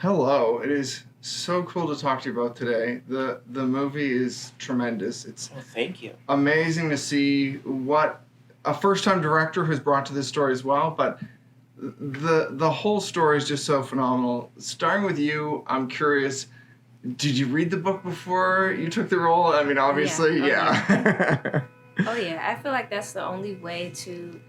Hello. It is so cool to talk to you both today. The movie is tremendous. It's Well, thank you. amazing to see what a first-time director has brought to this story as well, but the whole story is just so phenomenal. Starting with you, I'm curious, did you read the book before you took the role? I mean, obviously, yeah. Oh yeah, I feel like that's the only way to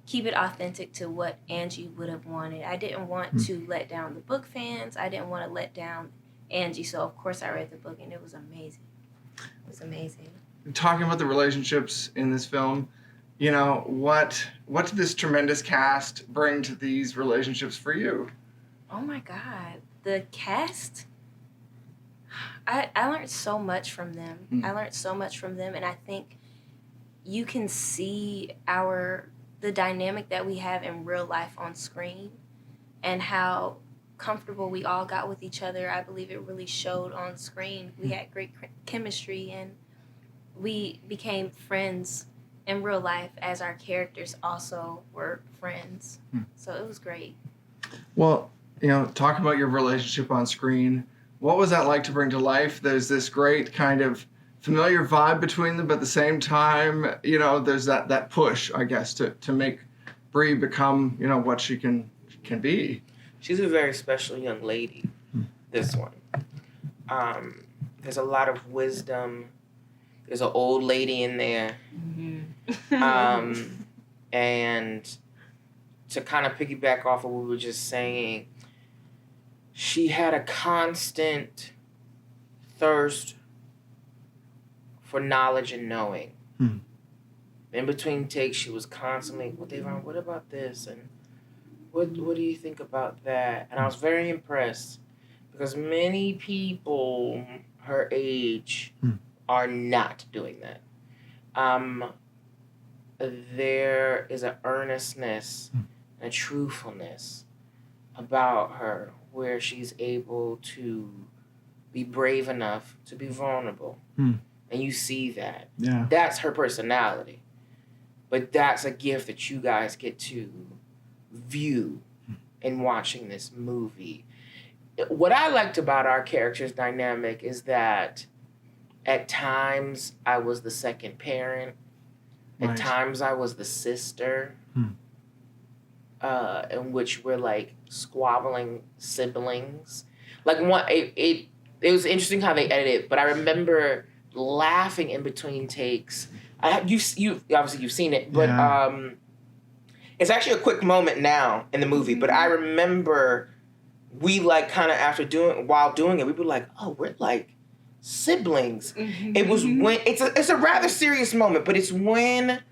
keep it authentic to what Angie would have wanted. I didn't want to let down the book fans. I didn't want to let down Angie, so of course I read the book and it was amazing. It was amazing. Talking about the relationships in this film, you know, what did this tremendous cast bring to these relationships for you? Oh my God, the cast. I learned so much from them. I learned so much from them, and I think you can see the dynamic that we have in real life on screen and how comfortable we all got with each other. I believe it really showed on screen. We had great chemistry and we became friends in real life as our characters also were friends. So it was great. Well, you know, talk about your relationship on screen. What was that like to bring to life? There's this great kind of familiar vibe between them, but at the same time, you know, there's that push, I guess, to make Bri become, you know, what she can be. She's a very special young lady, this one. There's a lot of wisdom. There's an old lady in there. And to kind of piggyback off of what we were just saying, she had a constant thirst for knowledge and knowing. In between takes, she was constantly, well, Davon, what about this? And what do you think about that? And I was very impressed because many people her age are not doing that. There is an earnestness and a truthfulness about her where she's able to be brave enough to be vulnerable. And you see that. Yeah. That's her personality. But that's a gift that you guys get to view in watching this movie. What I liked about our characters' dynamic is that at times I was the second parent. Right. At times I was the sister. In which we're like squabbling siblings. Like it was interesting how they edited it, but I remember laughing in between takes. You obviously you've seen it, but it's actually a quick moment now in the movie. But I remember we like kind of while doing it, we were like, oh, we're like siblings. It was when it's a rather serious moment, but it's when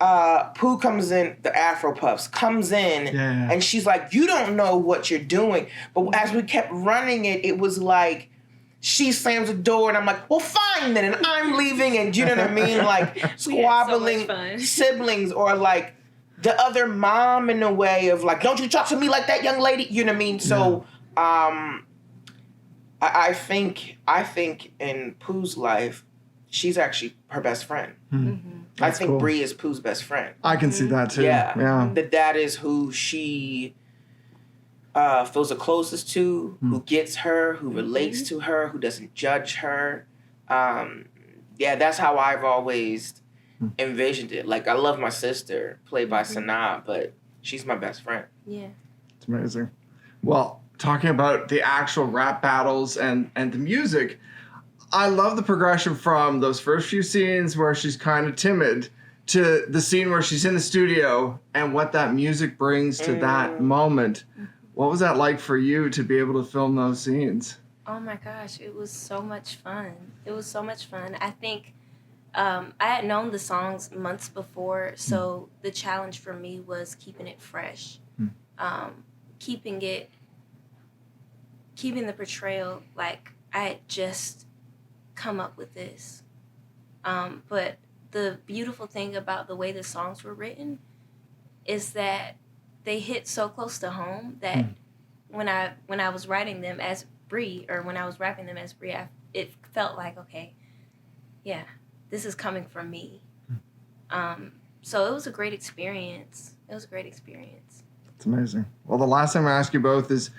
Pooh comes in, the Afro Puffs comes in, and she's like, you don't know what you're doing. But as we kept running it, it was like, she slams the door, and I'm like, well, fine then, and I'm leaving, and do you know what I mean? Like, squabbling siblings, or like, the other mom in a way of like, don't you talk to me like that, young lady? You know what I mean? So, I think in Pooh's life, she's actually her best friend. I think cool. Bri is Pooh's best friend. I can see that too. Yeah. That is who she feels the closest to, who gets her, who relates to her, who doesn't judge her. That's how I've always envisioned it. Like, I love my sister, played by Sanaa, but she's my best friend. Yeah. It's amazing. Well, talking about the actual rap battles and the music, I love the progression from those first few scenes where she's kind of timid to the scene where she's in the studio and what that music brings to that moment. What was that like for you to be able to film those scenes? Oh my gosh, it was so much fun. It was so much fun. I think I had known the songs months before, so the challenge for me was keeping it fresh. Keeping the portrayal like I had just come up with this. But the beautiful thing about the way the songs were written is that they hit so close to home that when I was writing them as Bri, or when I was rapping them as Bri, it felt like, okay, yeah, this is coming from me. So it was a great experience. It's amazing. Well, the last time I ask you both is,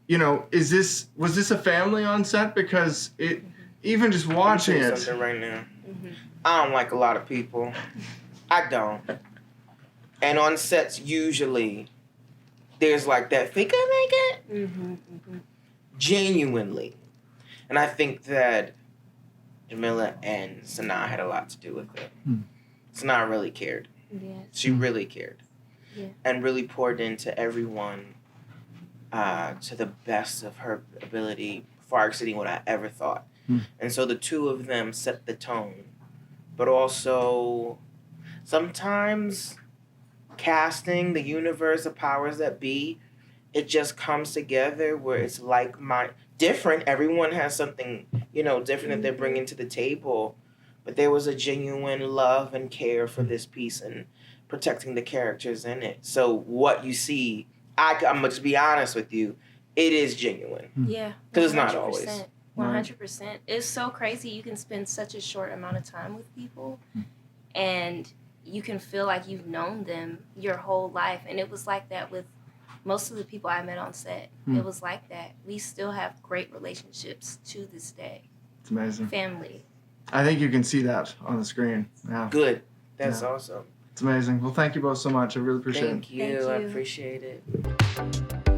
was this a family on set? Because even just watching I'm it. something right now. Mm-hmm. I don't like a lot of people. I don't. And on sets, usually, there's like that fake it. Mm-hmm. Mm-hmm. Genuinely. And I think that Jamila and Sanaa had a lot to do with it. Sanaa really cared. Yes. She really cared. Yeah. And really poured into everyone to the best of her ability, far exceeding what I ever thought. And so the two of them set the tone. But also, sometimes casting, the universe, the powers that be, it just comes together where it's different. Everyone has something, different that they're bringing to the table. But there was a genuine love and care for this piece and protecting the characters in it. So what you see, I'm going to just be honest with you, it is genuine. Yeah. Because it's not always. 100%. It's so crazy. You can spend such a short amount of time with people and you can feel like you've known them your whole life. And it was like that with most of the people I met on set. It was like that. We still have great relationships to this day. It's amazing. Family. I think you can see that on the screen. Yeah. Good. That's awesome. It's amazing. Well, thank you both so much. I really appreciate it. Thank you. Thank you. I appreciate it.